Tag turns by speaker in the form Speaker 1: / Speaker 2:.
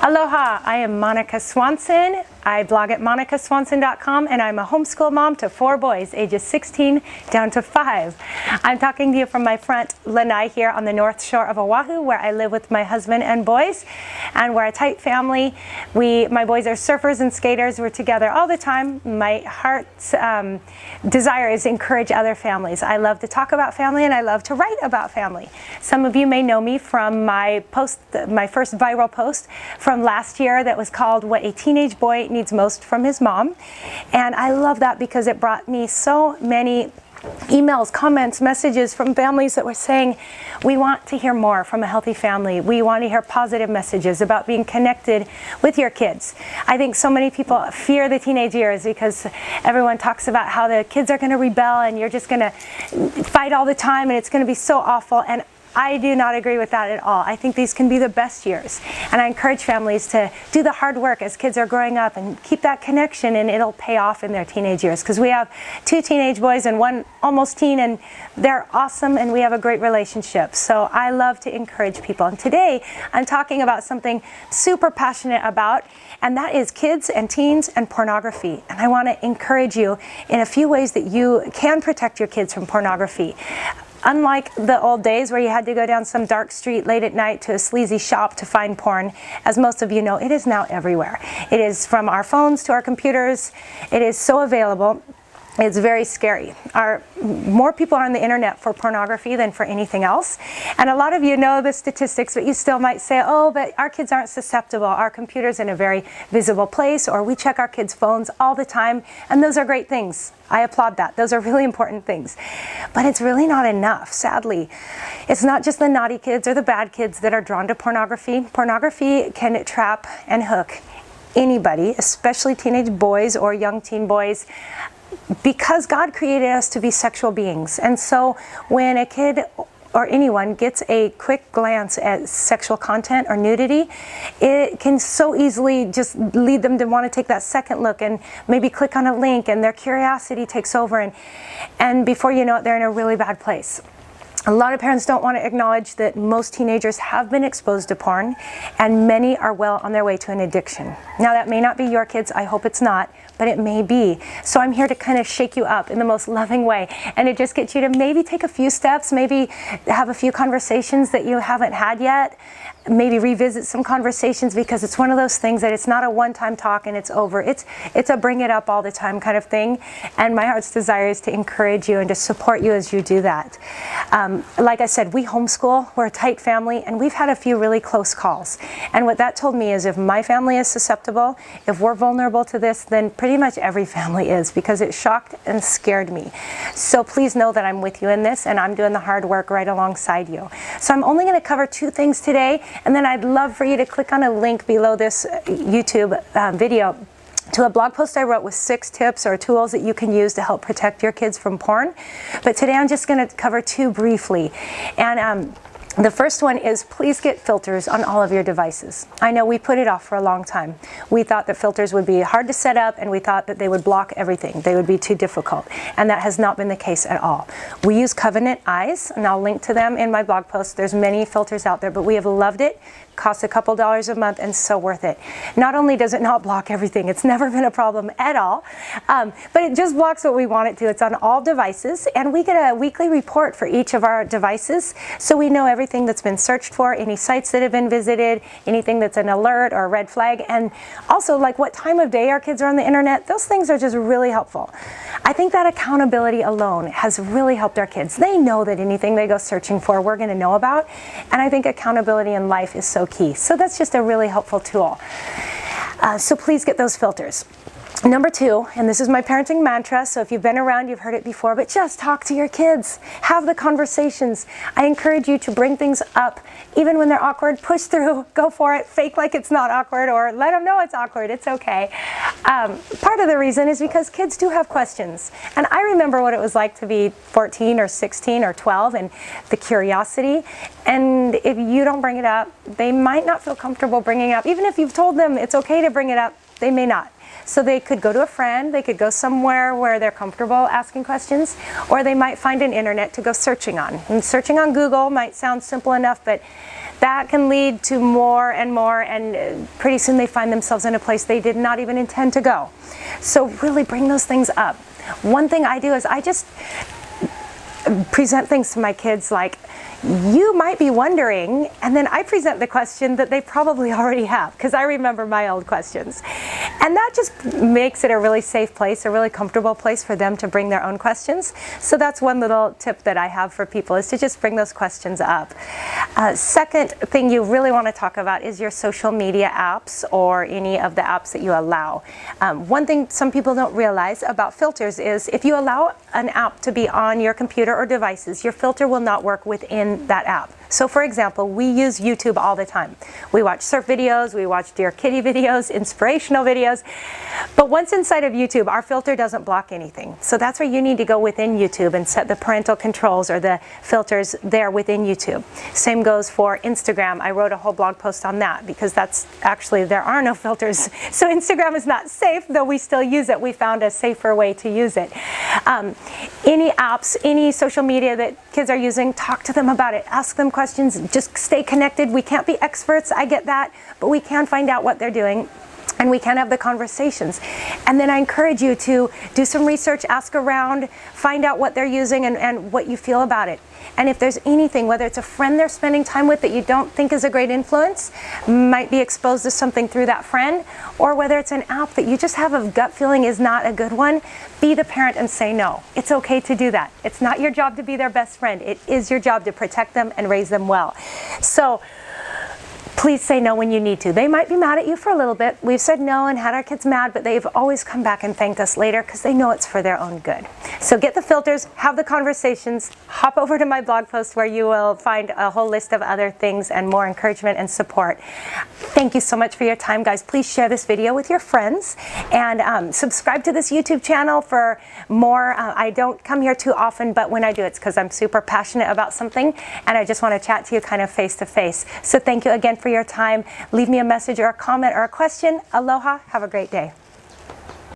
Speaker 1: Aloha, I am Monica Swanson. I blog at monicaswanson.com, and I'm a homeschool mom to 4 boys, ages 16 down to 5. I'm talking to you from my front lanai here on the north shore of Oahu, where I live with my husband and boys, and we're a tight family. My boys are surfers and skaters. We're together all the time. My heart's desire is to encourage other families. I love to talk about family, and I love to write about family. Some of you may know me from my first viral post from last year that was called "What a Teenage Boy Needs Most from His Mom," and I love that because it brought me so many emails, comments, messages from families that were saying, we want to hear more from a healthy family. We want to hear positive messages about being connected with your kids. I think so many people fear the teenage years because everyone talks about how the kids are going to rebel and you're just going to fight all the time and it's going to be so awful. And I do not agree with that at all. I think these can be the best years. And I encourage families to do the hard work as kids are growing up and keep that connection, and it'll pay off in their teenage years. Because we have 2 teenage boys and 1 almost teen, and they're awesome, and we have a great relationship. So I love to encourage people. And today I'm talking about something super passionate about, and that is kids and teens and pornography. And I want to encourage you in a few ways that you can protect your kids from pornography. Unlike the old days where you had to go down some dark street late at night to a sleazy shop to find porn, as most of you know, it is now everywhere. It is from our phones to our computers. It is so available. It's very scary. More people are on the internet for pornography than for anything else. And a lot of you know the statistics, but you still might say, oh, but our kids aren't susceptible. Our computer's in a very visible place, or we check our kids' phones all the time. And those are great things. I applaud that. Those are really important things. But it's really not enough, sadly. It's not just the naughty kids or the bad kids that are drawn to pornography. Pornography can trap and hook anybody, especially teenage boys or young teen boys, because God created us to be sexual beings. And so when a kid or anyone gets a quick glance at sexual content or nudity, it can so easily just lead them to want to take that second look and maybe click on a link, and their curiosity takes over, and before you know it, they're in a really bad place. A lot of parents don't want to acknowledge that most teenagers have been exposed to porn, and many are well on their way to an addiction. Now, that may not be your kids. I hope it's not, but it may be. So I'm here to kind of shake you up in the most loving way, and to just get you to maybe take a few steps, maybe have a few conversations that you haven't had yet, maybe revisit some conversations, because it's one of those things that it's not a one-time talk and it's over. It's a bring it up all the time kind of thing, and my heart's desire is to encourage you and to support you as you do that. Like I said, we homeschool, we're a tight family, and we've had a few really close calls. And what that told me is if my family is susceptible, if we're vulnerable to this, then pretty much every family is, because it shocked and scared me. So please know that I'm with you in this, and I'm doing the hard work right alongside you. So I'm only going to cover 2 things today, and then I'd love for you to click on a link below this YouTube video to a blog post I wrote with 6 tips or tools that you can use to help protect your kids from porn. But today I'm just going to cover 2 briefly. And the first one is, please get filters on all of your devices. I know we put it off for a long time. We thought that filters would be hard to set up, and we thought that they would block everything. They would be too difficult. And that has not been the case at all. We use Covenant Eyes, and I'll link to them in my blog post. There's many filters out there, but we have loved it. Costs a couple dollars a month, and so worth it. Not only does it not block everything, it's never been a problem at all, but it just blocks what we want it to. It's on all devices, and we get a weekly report for each of our devices, so we know everything that's been searched for, any sites that have been visited, anything that's an alert or a red flag, and also like what time of day our kids are on the internet. Those things are just really helpful. I think that accountability alone has really helped our kids. They know that anything they go searching for, we're going to know about, and I think accountability in life is so key. So that's just a really helpful tool. So please get those filters. Number 2, and this is my parenting mantra, so if you've been around, you've heard it before, but just talk to your kids. Have the conversations. I encourage you to bring things up. Even when they're awkward, push through, go for it, fake like it's not awkward, or let them know it's awkward, it's okay. Part of the reason is because kids do have questions. And I remember what it was like to be 14 or 16 or 12, and the curiosity. And if you don't bring it up, they might not feel comfortable bringing it up. Even if you've told them it's okay to bring it up, they may not. So they could go to a friend, they could go somewhere where they're comfortable asking questions, or they might find an internet to go searching on. And searching on Google might sound simple enough, but that can lead to more and more, and pretty soon they find themselves in a place they did not even intend to go. So really bring those things up. One thing I do is I just present things to my kids like, you might be wondering, and then I present the question that they probably already have, because I remember my old questions. And that just makes it a really safe place, a really comfortable place for them to bring their own questions. So that's one little tip that I have for people, is to just bring those questions up. Second thing you really want to talk about is your social media apps, or any of the apps that you allow. One thing some people don't realize about filters is if you allow an app to be on your computer or devices, your filter will not work within that app. So for example, we use YouTube all the time. We watch surf videos, we watch Dear Kitty videos, inspirational videos, but once inside of YouTube, our filter doesn't block anything. So that's where you need to go within YouTube and set the parental controls or the filters there within YouTube. Same goes for Instagram. I wrote a whole blog post on that, because that's actually, there are no filters. So Instagram is not safe, though we still use it. We found a safer way to use it. Any apps, any social media that kids are using, talk to them about it. Ask them questions. Just stay connected. We can't be experts, I get that, but we can find out what they're doing, and we can have the conversations. And then I encourage you to do some research, ask around, find out what they're using and what you feel about it. And if there's anything, whether it's a friend they're spending time with that you don't think is a great influence, might be exposed to something through that friend, or whether it's an app that you just have a gut feeling is not a good one, be the parent and say no. It's okay to do that. It's not your job to be their best friend. It is your job to protect them and raise them well. So please say no when you need to. They might be mad at you for a little bit. We've said no and had our kids mad, but they've always come back and thanked us later, because they know it's for their own good. So get the filters, have the conversations, hop over to my blog post where you will find a whole list of other things and more encouragement and support. Thank you so much for your time, guys. Please share this video with your friends, and subscribe to this YouTube channel for more. I don't come here too often, but when I do, it's because I'm super passionate about something, and I just want to chat to you kind of face to face. So thank you again for your time. Leave me a message or a comment or a question. Aloha. Have a great day.